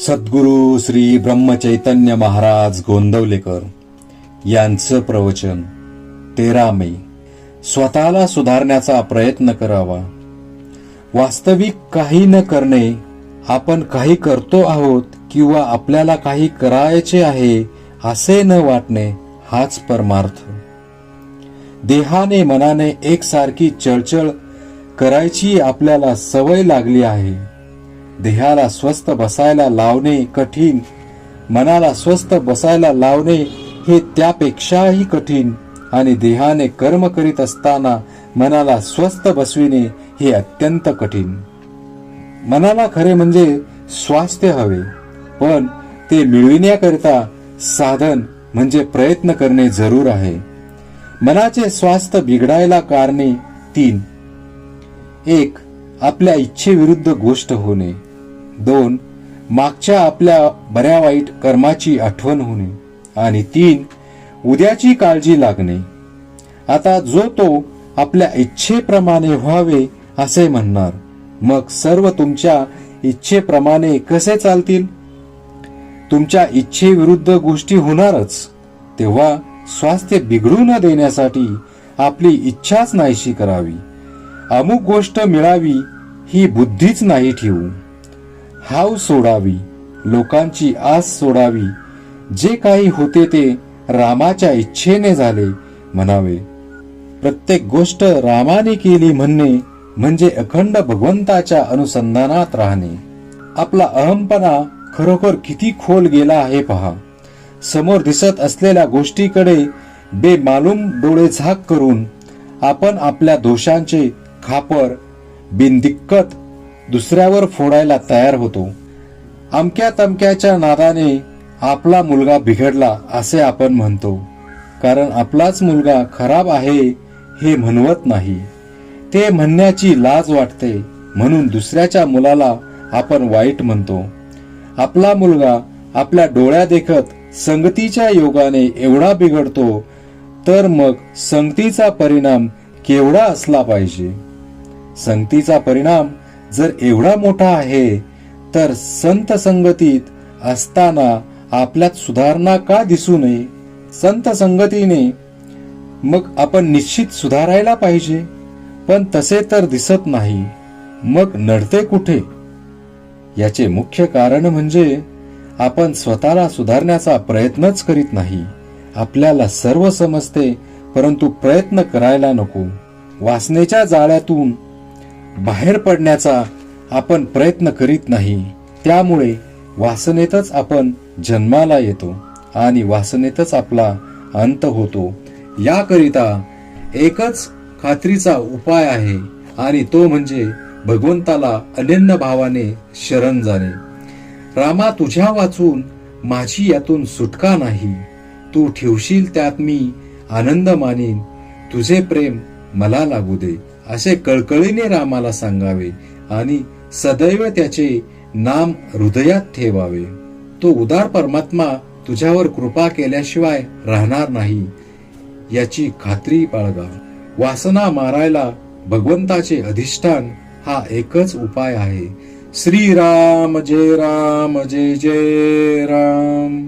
सद्गुरु श्री ब्रह्मचैतन्य महाराज गोंदवलेकर यांचं प्रवचन 13 मे. स्वतःला सुधारण्याचा प्रयत्न करावा. वास्तविक काही न करणे, आपण काही करतो आहोत किंवा आपल्याला काही करायचे आहे असे न वाटणे हाच परमार्थ. देहाने मनाने एकसारखी चळचळ करायची आपल्याला सवय लागली आहे. देहाला स्वस्थ बसायला लावणे कठीण, मनाला स्वस्थ बसायला लावणे हे त्यापेक्षाही कठीण आणि देहाने कर्म करीत असताना मनाला स्वस्थ बसविणे हे अत्यंत कठीण. मनाला खरे म्हणजे स्वास्थ्य हवे, पण ते मिळविण्याकरिता साधन म्हणजे प्रयत्न करणे जरूर आहे. मनाचे स्वास्थ्य बिघडायला कारणे 3. 1. आपल्या इच्छेविरुद्ध गोष्ट होणे. 2. मागच्या आपल्या बऱ्या वाईट कर्माची आठवण होणे. आणि 3. उद्याची काळजी लागणे. आता जो तो आपल्या इच्छेप्रमाणे व्हावे असे म्हणणार, मग सर्व तुमच्या इच्छेप्रमाणे कसे चालतील? तुमच्या इच्छेविरुद्ध गोष्टी होणारच. तेव्हा स्वास्थ्य बिघडू न देण्यासाठी आपली इच्छाच नाहीशी करावी. अमुक गोष्ट मिळावी ही बुद्धीच नाही ठेवू. हाव सोडावी, लोकांची आस सोडावी. जे काही होते ते रामाच्या इच्छेने झाले म्हणावे. प्रत्येक गोष्ट रामाने केली म्हणणे म्हणजे अखंड भगवंताच्या अनुसंधानात राहणे. आपला अहमपणा खरोखर किती खोल गेला आहे पहा. समोर दिसत असलेल्या गोष्टीकडे बेमालूम डोळे झाक करून आपण आपल्या दोषांचे खापर बिनदिक्कत दुसऱ्यावर फोडायला तयार होतो. अमक्या तमक्याच्या नादाने आपला मुलगा बिघडला असे आपण म्हणतो, कारण आपलाच मुलगा खराब आहे हे म्हणवत नाही. ते म्हणण्याची लाज वाटते म्हणून दुसऱ्याच्या मुलाला आपण वाईट म्हणतो. आपला मुलगा आपल्या डोळ्यादेखत संगतीच्या योगाने एवढा बिघडतो, तर मग संगतीचा परिणाम केवढा असला पाहिजे? संगतीचा परिणाम जर एवढा मोठा आहे, तर संत संगतीत असताना आपल्यात सुधारणा का दिसू नये? संत संगतीने मग आपण निश्चित सुधारायला पाहिजे, पण तसे तर दिसत नाही. मग नडते कुठे? याचे मुख्य कारण म्हणजे आपण स्वतःला सुधारण्याचा प्रयत्नच करीत नाही. आपल्याला सर्व समजते, परंतु प्रयत्न करायला नको. वासनेच्या जाळ्यातून बाहेर पडण्याचा आपण प्रयत्न करीत नाही. त्यामुळे वासनेतच आपण जन्माला येतो आणि वासनेतच आपला अंत होतो. याकरिता एकच खात्रीचा उपाय आहे, आणि तो म्हणजे भगवंताला अनन्य भावाने शरण जाणे. रामा, तुझ्या वाचून माझी यातून सुटका नाही. तू ठेवशील त्यात मी आनंद मानीन. तुझे प्रेम मला लागू दे असे कळकळीने रामाला सांगावे आणि सदैव त्याचे नाम हृदयात ठेवावे. तो उदार परमात्मा तुझ्यावर कृपा केल्याशिवाय राहणार नाही याची खात्री बाळगा. वासना मारायला भगवंताचे अधिष्ठान हा एकच उपाय आहे. श्रीराम जय राम, जय जय राम.